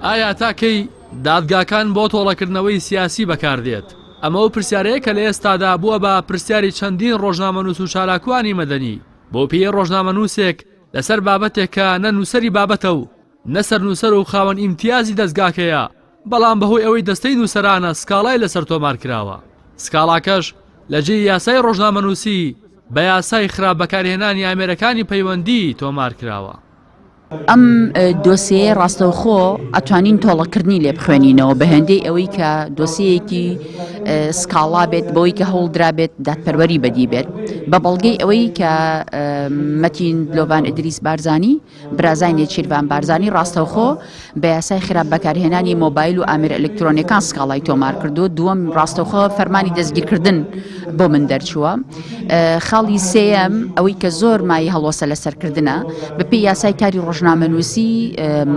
ئایا تاکەی دادگاکان بۆ تۆڵەکردنەوەی سیاسی بەکاردێت؟ ئەمە و پرسیارەیە کە لە ئێستادا بووە بە پرسیاری چەندین ڕۆژنامەنووس و شاراکوانی مەدەنی بۆ پێی ڕۆژنامەنووسێک لەسەر بابەتێک کە نە نووسەری بابەتە و نەسەر نووسەر و خاوەن ئیمتیازی دەستگاکەیە، بەڵام بەهۆی ئەوەی دەستەی نووسەرانە سکاڵای لەسەر تۆمار کراوە. سکاڵاکەش لە جێی یاسای ڕۆژنامەنووسی بە یاسای خراپ بەکارهێنانی ئامێرەکانی پەیوەندی تۆمار کراوە. ئەم دۆسیە ڕاستەوخۆ ئەتوانین تۆڵەکردنی لێ بخوێنینەوە بە هەندەی ئەوەی کە دۆسیەکی سکاڵا بێت بەوەی کە هەوڵدرا بێت دادپەروەری بەدی بێت بە بەڵگەی ئەوەی کە مەتین دلۆڤان ئیدریس بارزانی برازای نێچیروان بارزانی ڕاستەوخۆ بە یاسای خراپ بەکارهێنانی مۆبایل و ئامێر ئەلکترۆنیەکان سکاڵای تۆمار کردو. دووەم ڕاستەوخۆ فەرمانی دەستگیرکردن بۆ من دەرچووە. خاڵی سێەم ئەوەی کە زۆر مای هەڵۆسە لەسەرکردنە بەپێی یاسای کاری ڕۆژنامەنووسی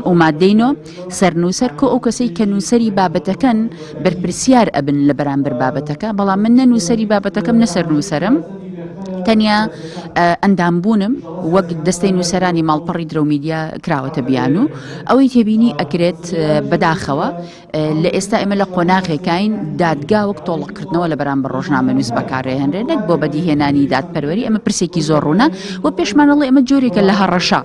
و مادەینۆ سەرنووسەر کۆ ئەو کەسەی کە نووسەری بابەتەکەن بەرپرسیار ئەبن لە بەرامبەر بابەتەکە، بەڵام من نە نووسەری بابەتەکەم نەسەر نووسەرم، تەنیا ئەندامبوونم وەک دەستەی نووسەرانی ماڵپەڕی درە و میدیا کراوەتە بیان و ئەوەی تێبینی ئەکرێت بەداخەوە لە ئێستا ئێمە لە قۆناغێکین دادگا وەک تۆڵەکردنەوە لە بەرامبەر ڕۆژنامەنووس بەکارهێنرێ نەک بۆ بەدیهێنانی دادپەروەری. ئەمە پرسێکی زۆر ڕوونە و پێشمانەڵێ ئەمە جۆرێکە لە هەڕەشە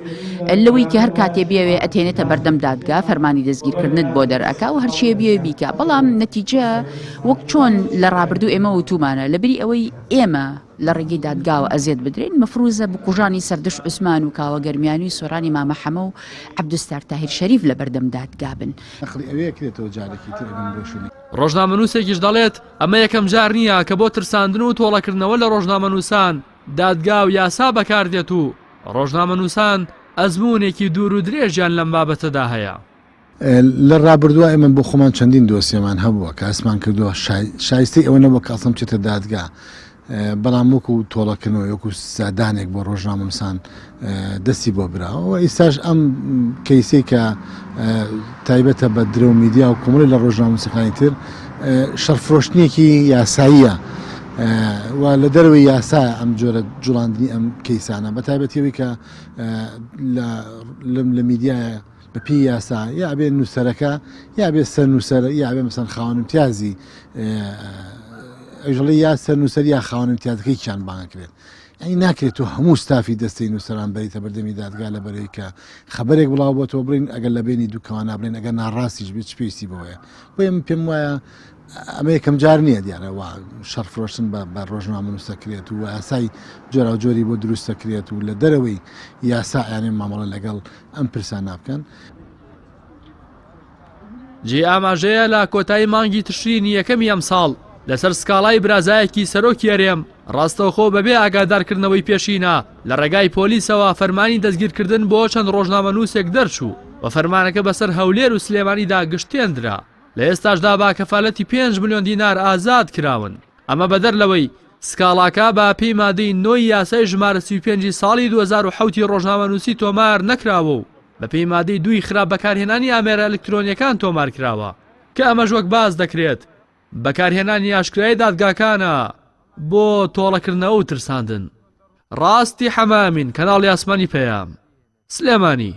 لەوەی کە هەر کاتێ بێوێ ئەتێنێتە بەردەم دادگا فەرمانی دەستگیرکردنت بۆ دەرئەکا و هەرچیە بێ بیکە، بەڵام نەتیجە وەک چۆن لە ڕابردوو ئێمە وتومانە لەبری ئەوەی ئێمە لە ڕێگەی دادگاوە ئەزیێت بدرێن مەفروزە بکوژانی سەردەش عوسمان و کاوە گەرمیانی و سۆرانی مامە حەمە و عەبدوستار تاهیر شەریف لە بەردەم دادگا بن. ڕۆژنامەنووسێکیش دەڵێت ئەمە یەکەم جار نییە کە بۆ ترساندن و تۆڵەکردنەوە لە ڕۆژنامەنووسان دادگا و یاسا بەکاردێت و ڕۆژنامەنووسان ئەزمونێکی دوور و درێژیان لەم بابەتەدا هەیە. لە ڕابردووە ئێمە بۆ خۆمان چەندین دۆسیەمان هەبووە کە ئەسمان کردووە شایستەی ئەوە نەبووە کە ئەسڵم بچێتە دادگا، بەڵام وەکو تۆڵەکردنەوە وەکو سادانێک بۆ ڕۆژنامەنووسان دەستی بۆ براوە. ئێستاش ئەم کەیسەی کە تایبەتە بە درە و میدیا و کۆمەڵی لە ڕۆژنامەنووسەکانی تر شەرفرۆشتنیەکی یاساییە و لە دەروی یاسا ئەم جۆرە جوڵاندنی ئەم کەیسانە بە تایبەتیەوەی کە لە میدیایە بەپی یاسا یا بێ نووسەرەکە یا بێ سەر نووسەر یا بێ مەسەن خاوەن امتیازی ئەژڵی یا سەر نووسەر یا خاوەن امتیازەکەی کیان بانگەکرێت. ئەی ناکرێت و هەموو ستافی دەستەی نووسەران بەریتە بەردەمی دادگا لە بەرەوەی کە خەبەرێک بڵاو بۆتەوە بڕین ئەگەر لە بینی دووکەوان نابرێن ئەگەر ناڕاستیش بێت چ پێویستی بەوەیە. بۆیە من پێم وایە ئەمە یەکەم جار نییە دیارە وا شەرفرۆشتن بە ڕۆژنامەنووسەکرێت و یاسای جۆرا جۆری بۆ دروستەکرێت و لە دەرەوەی یاسا یانێ مامەڵە لەگەڵ ئەم پرسان نابکەن. جێ ئاماژەیە لە کۆتایی مانگی تشرینی یەکەمی ئەم ساڵ لەسەر سکاڵای برازایەکی سەرۆکی هەرێم ڕاستەوخۆ بەبێ ئاگادارکردنەوەی پێشینە لە ڕێگای پۆلیسەوە فەرمانی دەستگیرکردن بۆ چەند ڕۆژنامەنووسێک دەرچوو و فەرمانەکە بەسەر هەولێر و سلێمانیدا گشتێندرا. لە ئێستاشدا با کەفالەتی 5 ملیۆن دینار ئازاد کراون. ئەمە بەدەر لەوەی سکاڵاکە بە پێی مادەی 9 یاسای ژمارە 35 ساڵی 2007 ڕۆژنامەنووسی تۆمار نەکراوە و بە پێی مادەی 2 خراپ بەکارهێنانی ئامێرە ئەلکترۆنیەکان تۆمار کراوە کە ئەمەش وەک باز دەکرێت بەکارهێنانی ئاشکرای دادگاکانە بۆ تۆڵەکردنەوە و ترساندن. ڕاستی حەمامین کەناڵی ئاسمانی پەیام سلێمانی.